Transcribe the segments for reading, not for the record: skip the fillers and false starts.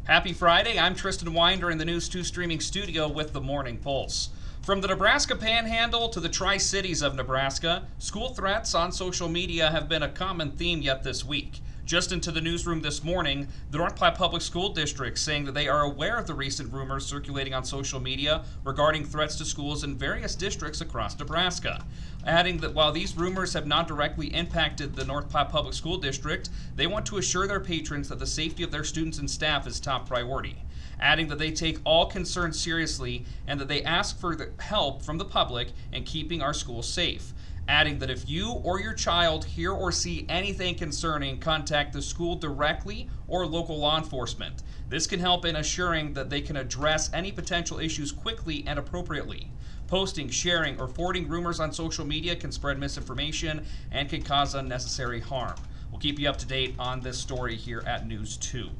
Happy Friday. I'm Tristan Winder in the News 2 streaming studio with the Morning Pulse. From the Nebraska Panhandle to the Tri-Cities of Nebraska, school threats on social media have been a common theme yet this week. Just into the newsroom this morning, the North Platte Public School District saying that they are aware of the recent rumors circulating on social media regarding threats to schools in various districts across Nebraska. Adding that while these rumors have not directly impacted the North Platte Public School District, they want to assure their patrons that the safety of their students and staff is top priority. Adding that they take all concerns seriously and that they ask for the help from the public in keeping our schools safe. Adding that if you or your child hear or see anything concerning, contact the school directly or local law enforcement. This can help in assuring that they can address any potential issues quickly and appropriately. Posting, sharing, or forwarding rumors on social media can spread misinformation and can cause unnecessary harm. We'll keep you up to date on this story here at News 2.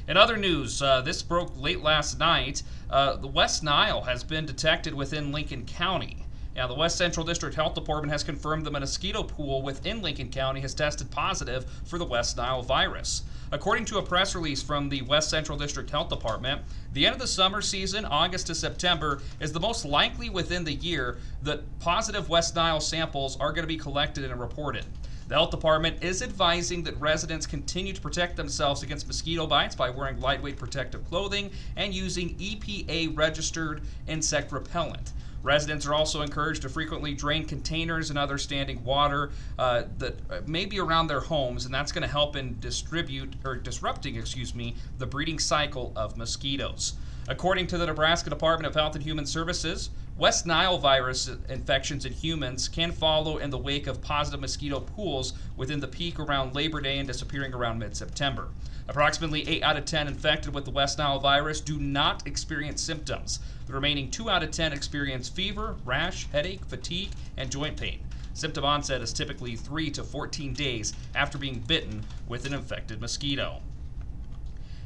In other news, this broke late last night. The West Nile has been detected within Lincoln County. Now, the West Central District Health Department has confirmed the mosquito pool within Lincoln County has tested positive for the West Nile virus. According to a press release from the West Central District Health Department, the end of the summer season, August to September, is the most likely within the year that positive West Nile samples are going to be collected and reported. The health department is advising that residents continue to protect themselves against mosquito bites by wearing lightweight protective clothing and using EPA-registered insect repellent. Residents are also encouraged to frequently drain containers and other standing water that may be around their homes, and that's going to help in disrupting the breeding cycle of mosquitoes. According to the Nebraska Department of Health and Human Services, West Nile virus infections in humans can follow in the wake of positive mosquito pools within the peak around Labor Day and disappearing around mid-September. Approximately 8 out of 10 infected with the West Nile virus do not experience symptoms. The remaining 2 out of 10 experience fever, rash, headache, fatigue, and joint pain. Symptom onset is typically 3 to 14 days after being bitten with an infected mosquito.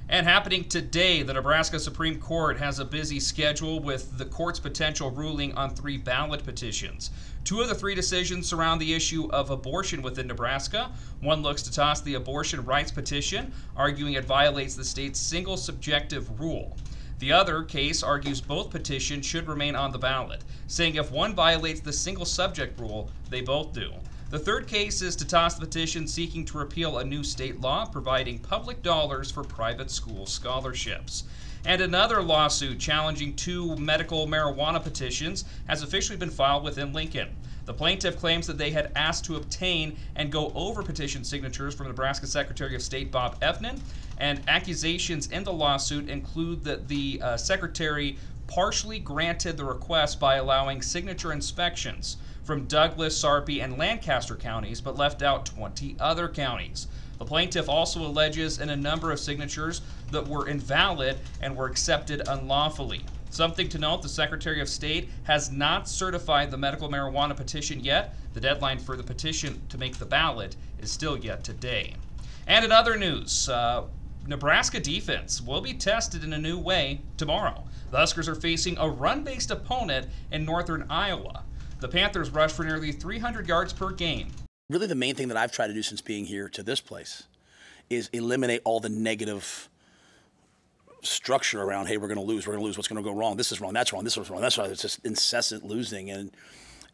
And happening today, the Nebraska Supreme Court has a busy schedule with the court's potential ruling on 3 ballot petitions. 2 of the 3 decisions surround the issue of abortion within Nebraska. One looks to toss the abortion rights petition, arguing it violates the state's single subjective rule. The other case argues both petitions should remain on the ballot, saying if one violates the single subject rule, they both do. The third case is to toss the petition seeking to repeal a new state law providing public dollars for private school scholarships. And another lawsuit challenging 2 medical marijuana petitions has officially been filed within Lincoln. The plaintiff claims that they had asked to obtain and go over petition signatures from Nebraska Secretary of State Bob Evnen, and accusations in the lawsuit include that the secretary partially granted the request by allowing signature inspections from Douglas, Sarpy, and Lancaster counties, but left out 20 other counties. The plaintiff also alleges in a number of signatures that were invalid and were accepted unlawfully. Something to note, the Secretary of State has not certified the medical marijuana petition yet. The deadline for the petition to make the ballot is still yet today. And in other news, Nebraska defense will be tested in a new way tomorrow. The Huskers are facing a run-based opponent in northern Iowa. The Panthers rush for nearly 300 yards per game. Really the main thing that I've tried to do since being here to this place is eliminate all the negative structure around, hey, we're going to lose, what's going to go wrong, this is wrong, that's wrong, this is wrong, that's why it's just incessant losing.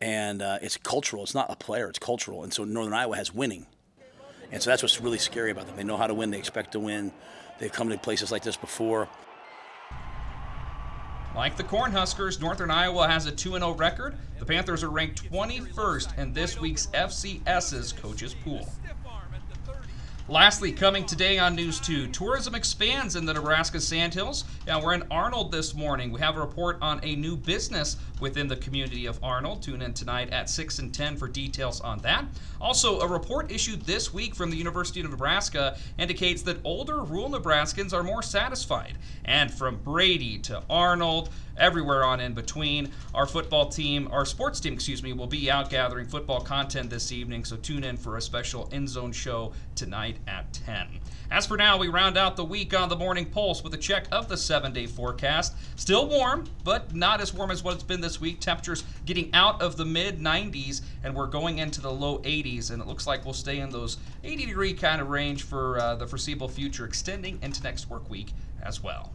And it's cultural. It's not a player, it's cultural. And so Northern Iowa has winning. And so that's what's really scary about them. They know how to win, they expect to win. They've come to places like this before. Like the Cornhuskers, Northern Iowa has a 2-0 record. The Panthers are ranked 21st in this week's FCS's coaches pool. Lastly, coming today on News 2, tourism expands in the Nebraska Sandhills. Now, we're in Arnold this morning. We have a report on a new business within the community of Arnold. Tune in tonight at 6 and 10 for details on that. Also, a report issued this week from the University of Nebraska indicates that older rural Nebraskans are more satisfied. And from Brady to Arnold, everywhere on in between, our sports team, will be out gathering football content this evening, so tune in for a special End Zone show tonight at 10. As for now, we round out the week on the Morning Pulse with a check of the 7-day forecast. Still warm, but not as warm as what it's been this week. Temperatures getting out of the mid-90s, and we're going into the low 80s, and it looks like we'll stay in those 80-degree kind of range for the foreseeable future, extending into next work week as well.